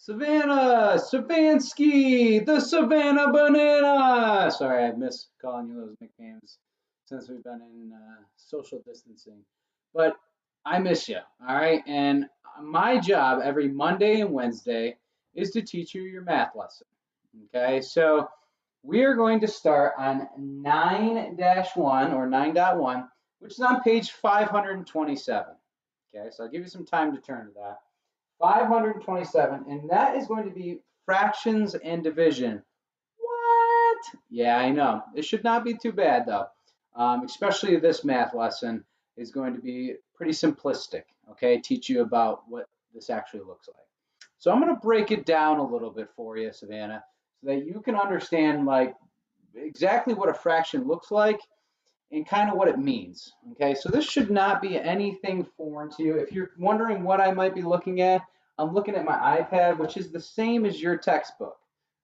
Savannah, Savansky, the Savannah Banana. Sorry, I miss calling you those nicknames since we've been in social distancing. But I miss you, all right? And my job every Monday and Wednesday is to teach you your math lesson. Okay, so we are going to start on 9-1 or 9.1, which is on page 527. Okay, so I'll give you some time to turn to that. 527, and that is going to be fractions and division. What? Yeah, I know. It should not be too bad, though. Especially this math lesson is going to be pretty simplistic, okay? Teach you about what this actually looks like. So I'm going to break it down a little bit for you, Savannah, so that you can understand like exactly what a fraction looks like and kind of what it means. Okay, so this should not be anything foreign to you. If you're wondering what I might be looking at, I'm looking at my iPad, which is the same as your textbook.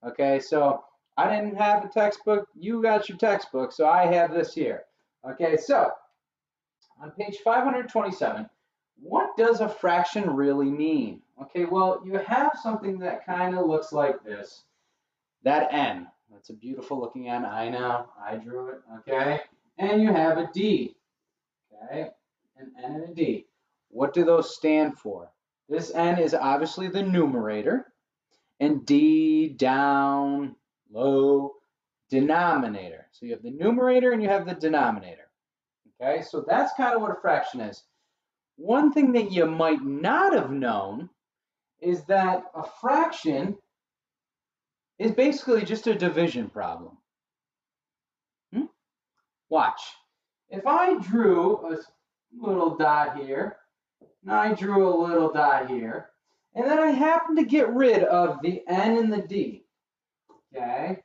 Okay, so I didn't have a textbook, you got your textbook, so I have this here. Okay, so on page 527, what does a fraction really mean? Okay, well, you have something that kind of looks like this. That n, that's a beautiful looking n, I know, I drew it, okay? And you have a d, okay? An n and a d. What do those stand for? This n is obviously the numerator, and d down, low, denominator. So you have the numerator and you have the denominator, okay? So that's kind of what a fraction is. One thing that you might not have known is that a fraction is basically just a division problem. Watch. If I drew a little dot here, and I drew a little dot here, and then I happen to get rid of the n and the d, okay?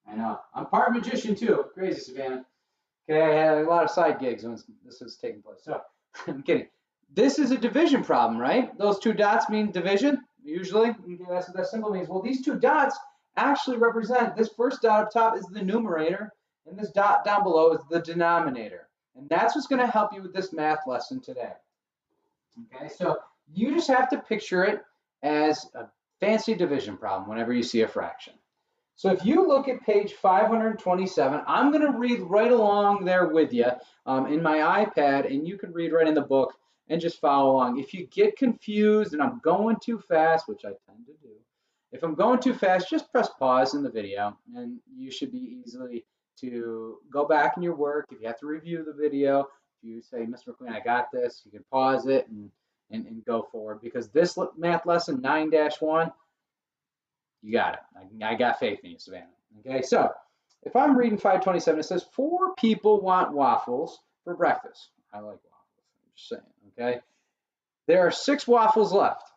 I know, I'm part magician too, crazy Savannah. Okay, I had a lot of side gigs when this was taking place, so I'm kidding. This is a division problem, right? Those two dots mean division, usually. Okay, that's what that symbol means. Well, these two dots actually represent, this first dot up top is the numerator, and this dot down below is the denominator. And that's what's going to help you with this math lesson today. Okay, so you just have to picture it as a fancy division problem whenever you see a fraction. So if you look at page 527, I'm going to read right along there with you in my iPad, and you can read right in the book and just follow along. If you get confused and I'm going too fast, which I tend to do, if I'm going too fast, just press pause in the video, and you should be easily to go back in your work. If you have to review the video, if you say, Mr. McLean, I got this, you can pause it and go forward, because this math lesson 9-1, you got it. I got faith in you, Savannah. Okay, so if I'm reading 527, it says 4 people want waffles for breakfast. I like waffles. I'm just saying. Okay, there are 6 waffles left.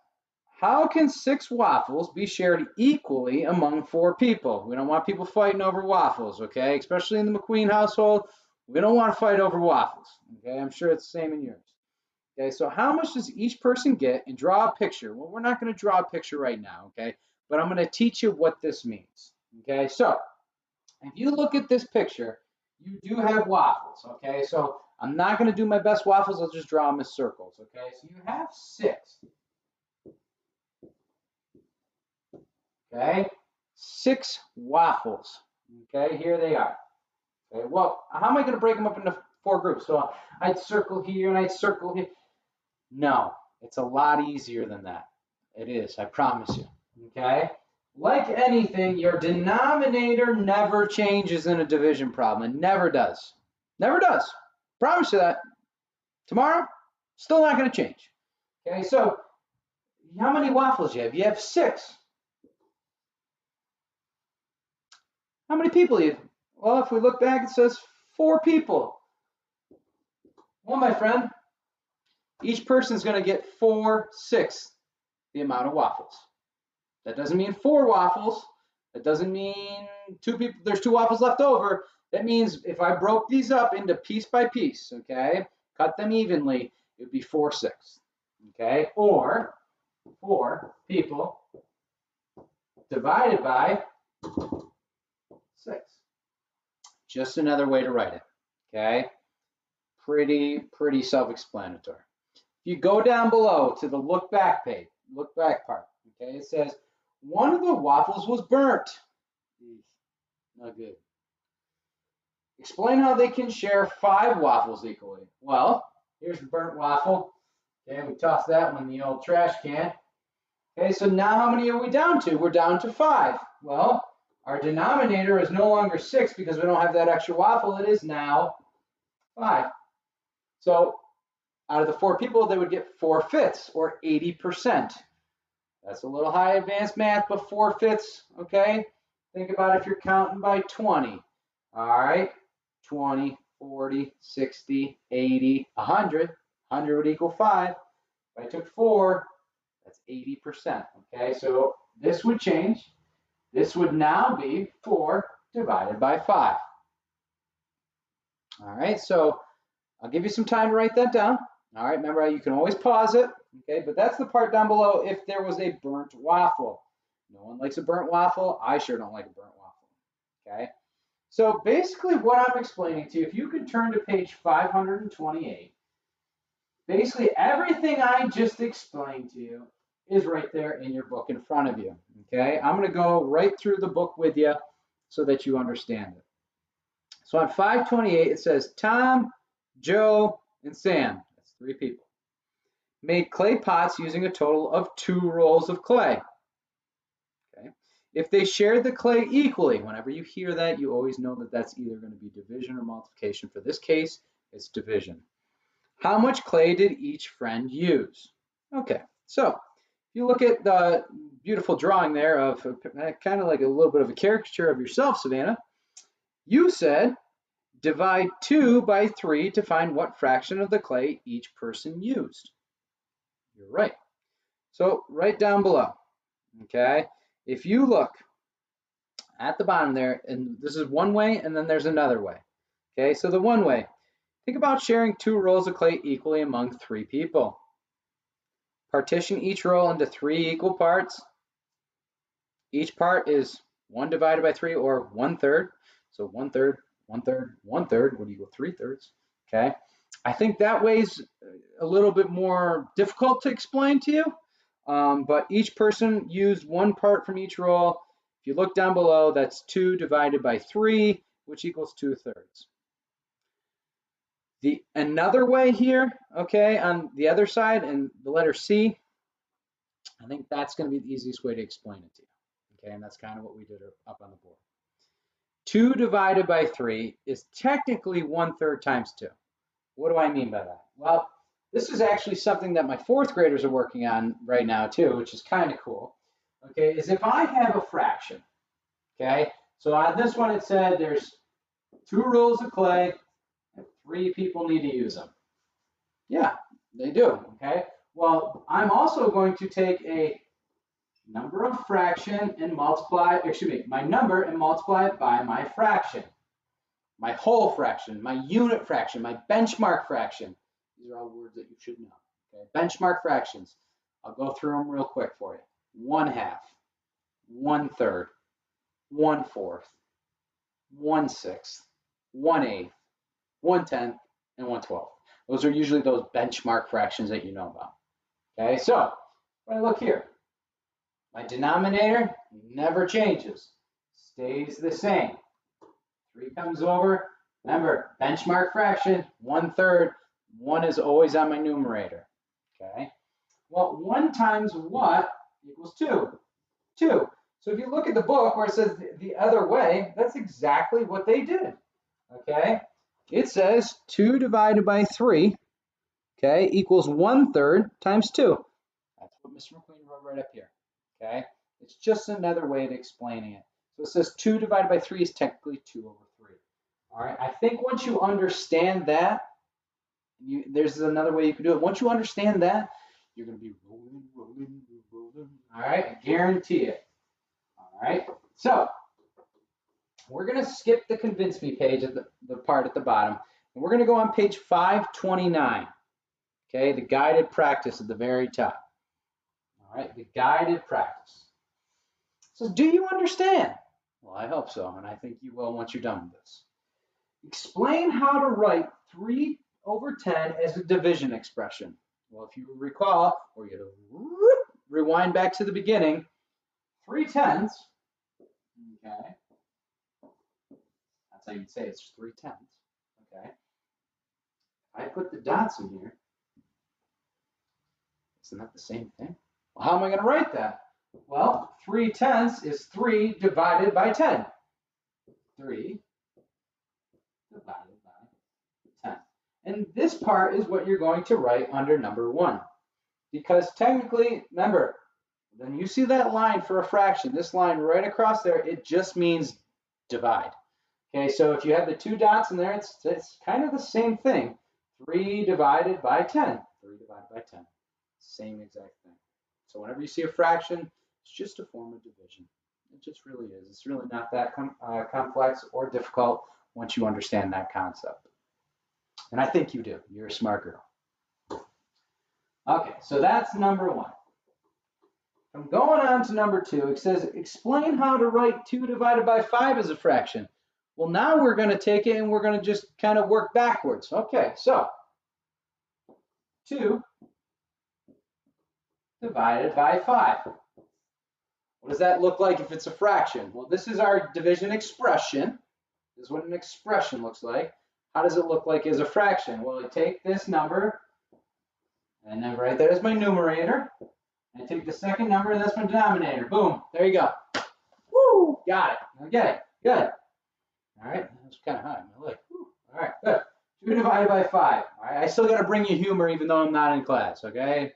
How can 6 waffles be shared equally among 4 people? We don't want people fighting over waffles. Okay, especially in the McQueen household, we don't want to fight over waffles. Okay, I'm sure it's the same in yours. Okay, so how much does each person get? And draw a picture. Well, we're not going to draw a picture right now, okay? But I'm going to teach you what this means, okay? So if you look at this picture, you do have waffles, okay? So I'm not going to do my best waffles. I'll just draw them as circles, okay? So you have 6, okay? 6 waffles, okay? Here they are. Okay, well, how am I going to break them up into 4 groups? So I'd circle here and I'd circle here. No, it's a lot easier than that. It is, I promise you. Okay? Like anything, your denominator never changes in a division problem. It never does. Never does. Promise you that. Tomorrow, still not going to change. Okay, so how many waffles do you have? You have 6. How many people do you have? Well, if we look back, it says 4 people. Well, my friend, each person is going to get 4/6 the amount of waffles. That doesn't mean 4 waffles. That doesn't mean 2 people, there's 2 waffles left over. That means if I broke these up into piece by piece, okay, cut them evenly, it would be 4/6, okay? Or 4 people divided by 6. Just another way to write it, okay? Pretty self-explanatory. If you go down below to the look back page, look back part. Okay, it says one of the waffles was burnt. Not good. Explain how they can share 5 waffles equally. Well, here's the burnt waffle. Okay, we toss that one in the old trash can. Okay, so now how many are we down to? We're down to 5. Well, our denominator is no longer 6 because we don't have that extra waffle. It is now 5. So out of the 4 people, they would get 4/5 or 80%. That's a little high advanced math, but 4/5, okay? Think about if you're counting by 20. All right, 20, 40, 60, 80, 100. 100 would equal 5. If I took 4, that's 80%, okay? So this would change. This would now be 4 divided by 5. All right, so I'll give you some time to write that down. All right, remember, you can always pause it, okay? But that's the part down below if there was a burnt waffle. No one likes a burnt waffle. I sure don't like a burnt waffle, okay? So basically what I'm explaining to you, if you could turn to page 528, basically everything I just explained to you is right there in your book in front of you, okay? I'm going to go right through the book with you so that you understand it. So on 528, it says Tom, Joe, and Sam, that's 3 people, made clay pots using a total of 2 rolls of clay. Okay. If they shared the clay equally, whenever you hear that, you always know that that's either going to be division or multiplication. For this case, it's division. How much clay did each friend use? Okay, so if you look at the beautiful drawing there of kind of like a little bit of a caricature of yourself, Savannah, you said divide 2 by 3 to find what fraction of the clay each person used. You're right. So right down below, okay, if you look at the bottom there, and this is one way and then there's another way. Okay, so the one way, think about sharing 2 rolls of clay equally among 3 people. Partition each roll into 3 equal parts. Each part is 1 divided by 3 or 1/3. So 1/3, 1/3, 1/3 would equal 3/3. Okay, I think that way's a little bit more difficult to explain to you, but each person used 1 part from each roll. If you look down below, that's 2 divided by 3, which equals 2/3. Another way here, okay, on the other side, and the letter C, I think that's going to be the easiest way to explain it to you. Okay, and that's kind of what we did up on the board. 2 divided by 3 is technically 1/3 times 2. What do I mean by that? Well, this is actually something that my 4th graders are working on right now too, which is kind of cool. Okay, is if I have a fraction, okay, so on this one it said there's 2 rolls of clay and 3 people need to use them. Yeah, they do, okay? Well, I'm also going to take a number of fraction and multiply, my number and multiply it by my fraction, my whole fraction, my unit fraction, my benchmark fraction. These are all words that you should know. Okay, benchmark fractions. I'll go through them real quick for you. 1/2, 1/3, 1/4, 1/6, 1/8, 1/10, and 1/12. Those are usually those benchmark fractions that you know about. Okay, so when I look here, my denominator never changes, stays the same. 3 comes over. Remember, benchmark fraction, 1/3. 1 is always on my numerator. Okay. Well, 1 times what equals 2? 2. So if you look at the book where it says the other way, that's exactly what they did. Okay. It says 2 divided by 3, okay, equals 1/3 times 2. That's what Mr. McQueen wrote right up here. Okay. It's just another way of explaining it. So it says 2 divided by 3 is technically 2/3. All right. I think once you understand that, there's another way you can do it. Once you understand that, you're going to be rolling, rolling, rolling. All right. I guarantee it. All right. So we're going to skip the convince me page at the part at the bottom, and we're going to go on page 529. Okay. The guided practice at the very top. All right. The guided practice. So do you understand? Well, I hope so, and I think you will once you're done with this. Explain how to write 3/10 as a division expression. Well, if you recall, or you rewind back to the beginning, 3/10, okay, that's how you'd say it's 3/10, okay. If I put the dots in here, isn't that the same thing? Well, how am I going to write that? Well, 3/10 is 3 divided by 10. 3 divided by 10. And this part is what you're going to write under number 1. Because technically, remember, when you see that line for a fraction, this line right across there, it just means divide. Okay, so if you have the 2 dots in there, it's kind of the same thing. 3 divided by 10. 3 divided by 10. Same exact thing. So whenever you see a fraction, it's just a form of division. It just really is. It's really not that complex or difficult once you understand that concept. And I think you do. You're a smart girl. Okay, so that's number 1. I'm going on to number 2. It says, explain how to write 2 divided by 5 as a fraction. Well, now we're going to take it and we're going to just kind of work backwards. Okay, so 2 divided by 5. What does that look like if it's a fraction? Well, this is our division expression. This is what an expression looks like. How does it look like as a fraction? Well, I take this number, and then right there is my numerator. I take the second number, and that's my denominator. Boom, there you go. Woo, got it. Okay, good. All right, that was kind of high. Look. All right, good. 2 divided by 5. All right, I still got to bring you humor even though I'm not in class, okay?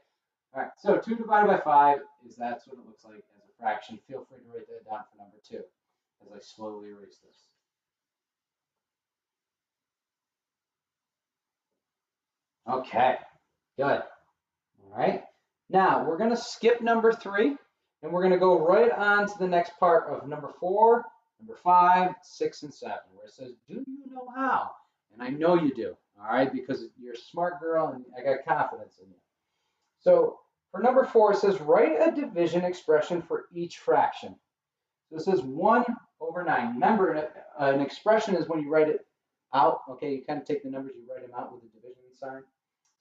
All right, so 2 divided by 5 that's what it looks like as a fraction. Feel free to write that down for number 2 as I slowly erase this. Okay, good. All right, now we're going to skip number 3 and we're going to go right on to the next part of number 4, number 5, 6, and 7, where it says, do you know how? And I know you do, all right, because you're a smart girl and I got confidence in you. So for number 4, it says, write a division expression for each fraction. So it says 1 over 9. Remember, an expression is when you write it out, okay, you kind of take the numbers, you write them out with a division sign.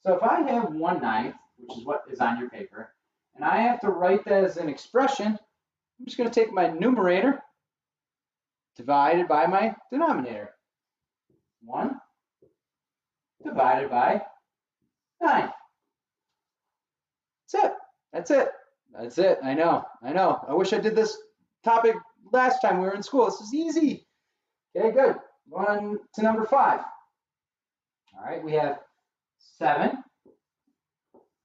So if I have 1/9, which is what is on your paper, and I have to write that as an expression, I'm just going to take my numerator divided by my denominator. 1 divided by 9. That's it. That's it. That's it. I know. I know. I wish I did this topic last time we were in school. This is easy. Okay, good. Going on to number 5. All right, we have 7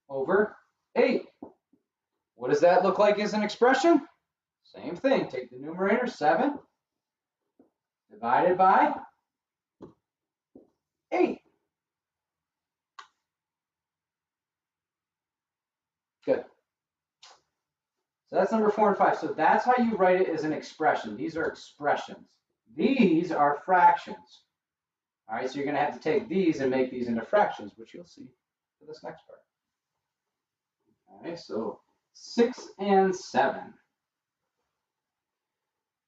over 8. What does that look like as an expression? Same thing. Take the numerator, 7, divided by 8. Good. So that's number 4 and 5. So that's how you write it as an expression. These are expressions. These are fractions. All right, so you're going to have to take these and make these into fractions, which you'll see for this next part. All right, so 6 and 7.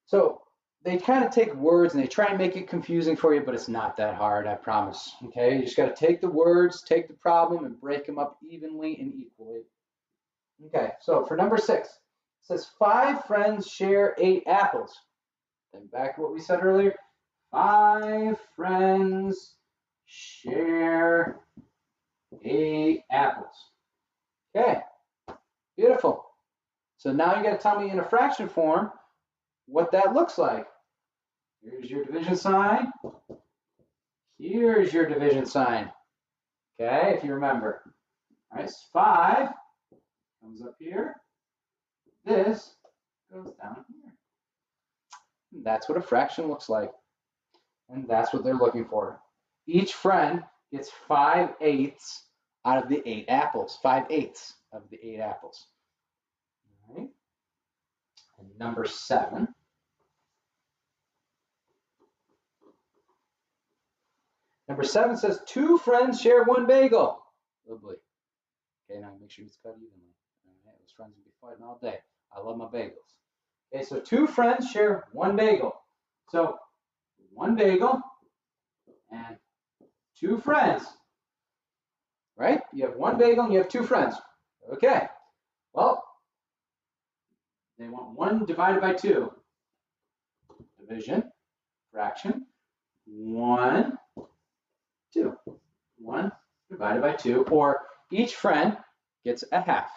So they kind of take words and they try and make it confusing for you, but it's not that hard, I promise. Okay, you just got to take the words, take the problem, and break them up evenly and equally. Okay, so for number 6, it says 5 friends share 8 apples. Think back to what we said earlier. 5 friends share 8 apples. Okay, beautiful. So now you got to tell me in a fraction form what that looks like. Here's your division sign. Here's your division sign. Okay, if you remember. All right, so 5 comes up here. This goes down here. And that's what a fraction looks like. And that's what they're looking for. Each friend gets 5/8 out of the 8 apples. 5/8 of the 8 apples. All right. And number 7. Number 7 says 2 friends share 1 bagel. Lovely. Okay, now make sure it's cut evenly. All right, those friends will be fighting all day. I love my bagels. Okay, so 2 friends share 1 bagel. So 1 bagel and 2 friends. Right? You have 1 bagel and you have 2 friends. Okay. Well, They want 1 divided by 2. Division, fraction, 1, 2. 1 divided by 2, or each friend gets a half,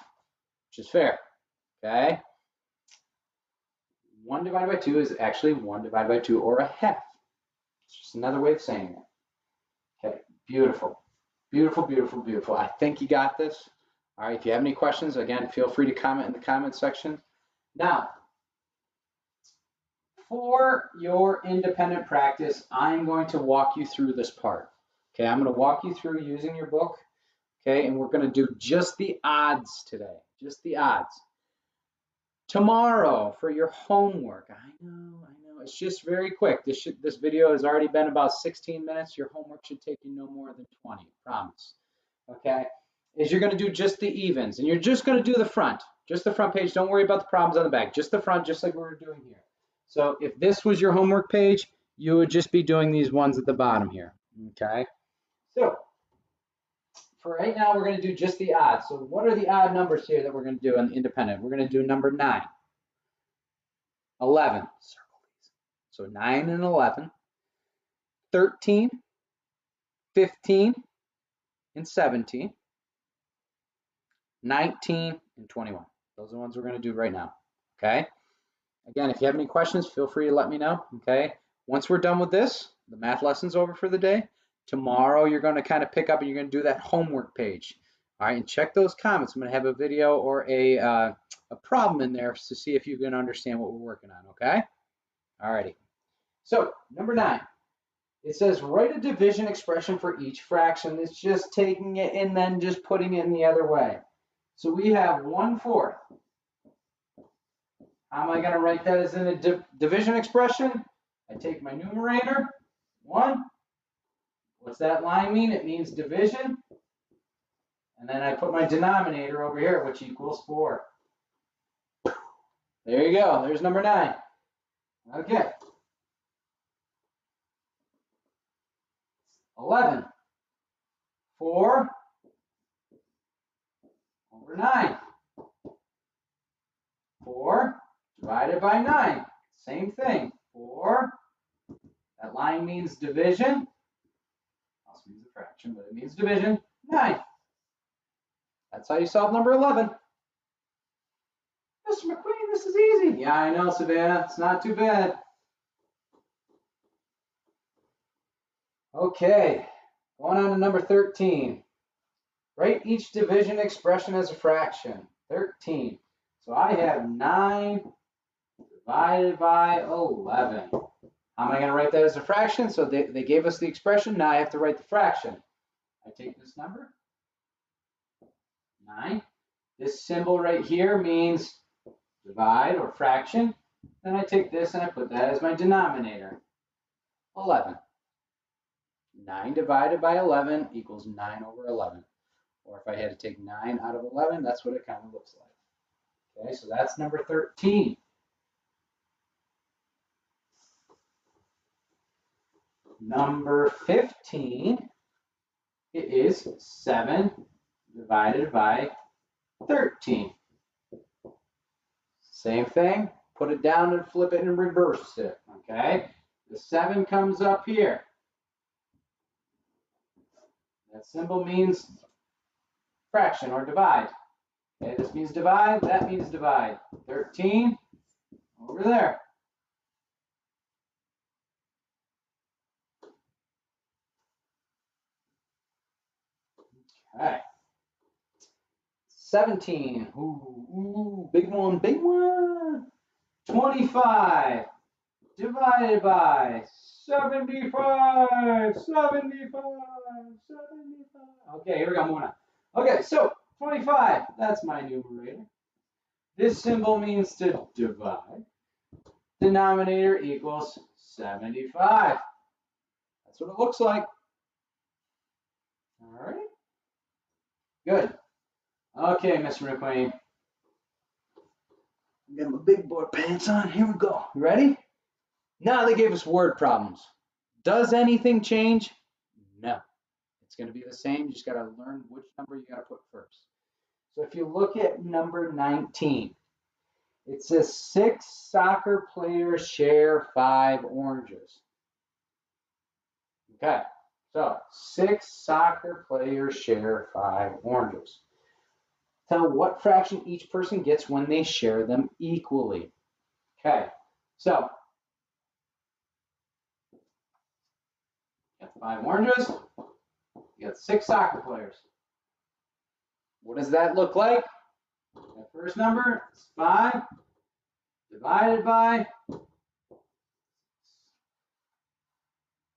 which is fair, okay? 1 divided by 2 is actually 1 divided by 2, or a half. It's just another way of saying it. Okay, beautiful. Beautiful, beautiful, beautiful. I think you got this. All right, if you have any questions, again, feel free to comment in the comment section. Now, for your independent practice, I'm going to walk you through this part. Okay, I'm going to walk you through using your book. Okay, and we're going to do just the odds today, just the odds. Tomorrow for your homework, I know, it's just very quick. This video has already been about 16 minutes. Your homework should take you no more than 20, promise. Okay, is you're going to do just the evens, and you're just going to do the front, just the front page. Don't worry about the problems on the back, just the front, just like we were doing here. So if this was your homework page, you would just be doing these ones at the bottom here. Okay, so for right now, we're going to do just the odds. So what are the odd numbers here that we're going to do on the independent? We're going to do number 9, 11, circle these. So 9 and 11, 13, 15, and 17, 19, and 21. Those are the ones we're going to do right now, okay? Again, if you have any questions, feel free to let me know, okay? Once we're done with this, the math lesson's over for the day. Tomorrow, you're going to kind of pick up and you're going to do that homework page. All right, and check those comments. I'm going to have a video or a problem in there to see if you can understand what we're working on, okay? All righty. So, number 9. It says, write a division expression for each fraction. It's just taking it and then just putting it in the other way. So we have 1/4. How am I going to write that as in a division expression? I take my numerator, 1. What's that line mean? It means division. And then I put my denominator over here, which equals 4. There you go. There's number 9. Okay. 11. 4 over 9. 4 divided by 9. Same thing. 4. That line means division. Also means a fraction, but it means division. 9. That's how you solve number 11. Mr. McQueen, this is easy. Yeah, I know, Savannah. It's not too bad. Okay, going on to number 13. Write each division expression as a fraction. 13. So I have 9 divided by 11. How am I going to write that as a fraction? So they gave us the expression. Now I have to write the fraction. I take this number, 9. This symbol right here means divide or fraction. Then I take this and I put that as my denominator, 11. 9 divided by 11 equals 9 over 11. Or if I had to take 9 out of 11, that's what it kind of looks like. Okay, so that's number 13. Number 15, it is 7 divided by 13. Same thing, put it down and flip it and reverse it, okay? The 7 comes up here. That symbol means fraction or divide. Okay, this means divide, that means divide. 13 over there. Okay. 17. Ooh, big one, big one. 25 divided by 75. 75. Okay, here we go, moving on. Okay, so 25, that's my numerator. This symbol means to divide. Denominator equals 75. That's what it looks like. All right. Good. Okay, Mr. McQueen. Got my big boy pants on. Here we go. You ready? Now they gave us word problems. Does anything change? No. It's going to be the same. You just got to learn which number you got to put first. So if you look at number 19, It says 6 soccer players share 5 oranges. Okay, so 6 soccer players share 5 oranges. Tell what fraction each person gets when they share them equally. Okay, so you got 5 oranges, you got 6 soccer players. What does that look like? That first number is 5 divided by.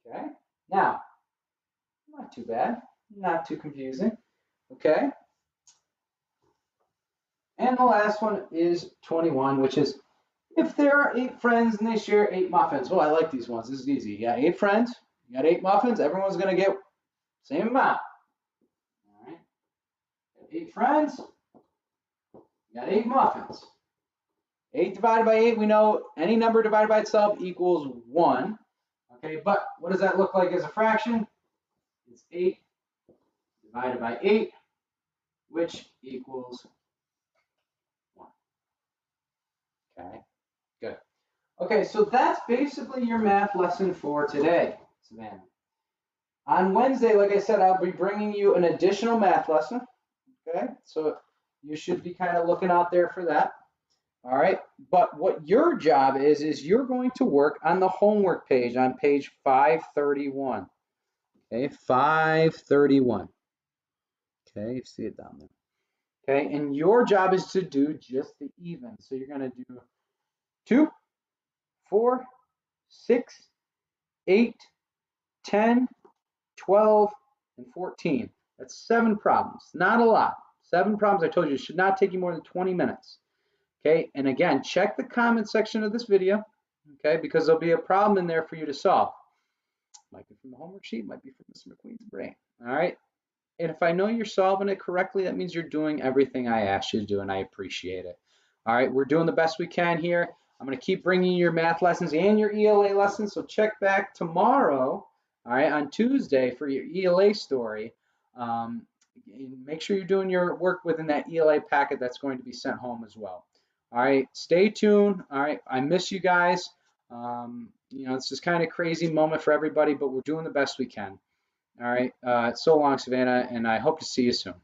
Okay, now, not too bad, not too confusing. Okay, and the last one is 21, which is if there are 8 friends and they share 8 muffins. Oh, I like these ones. This is easy. You got 8 friends, you got 8 muffins, everyone's going to get the same amount. All right, 8 friends, you got 8 muffins. 8 divided by 8, we know any number divided by itself equals 1. Okay, but what does that look like as a fraction? It's 8 divided by 8, which equals 1. Okay, good. Okay, so that's basically your math lesson for today, Savannah. On Wednesday, like I said, I'll be bringing you an additional math lesson. Okay, so you should be kind of looking out there for that. All right, but what your job is you're going to work on the homework page on page 531. Okay, 531. Okay, you see it down there. Okay, and your job is to do just the even. So you're going to do 2, 4, 6, 8, 10, 12, and 14. That's 7 problems. Not a lot. 7 problems, I told you, should not take you more than 20 minutes. Okay, and again, check the comment section of this video, okay, because there'll be a problem in there for you to solve. Might be from the homework sheet, might be from Mr. McQueen's brain. All right, and if I know you're solving it correctly, that means you're doing everything I asked you to do, and I appreciate it. All right, we're doing the best we can here. I'm going to keep bringing you your math lessons and your ELA lessons, so check back tomorrow, all right, on Tuesday for your ELA story. Make sure you're doing your work within that ELA packet that's going to be sent home as well. All right, stay tuned. All right, I miss you guys. You know, it's just kind of crazy moment for everybody, but we're doing the best we can. All right, so long, Savannah, and I hope to see you soon.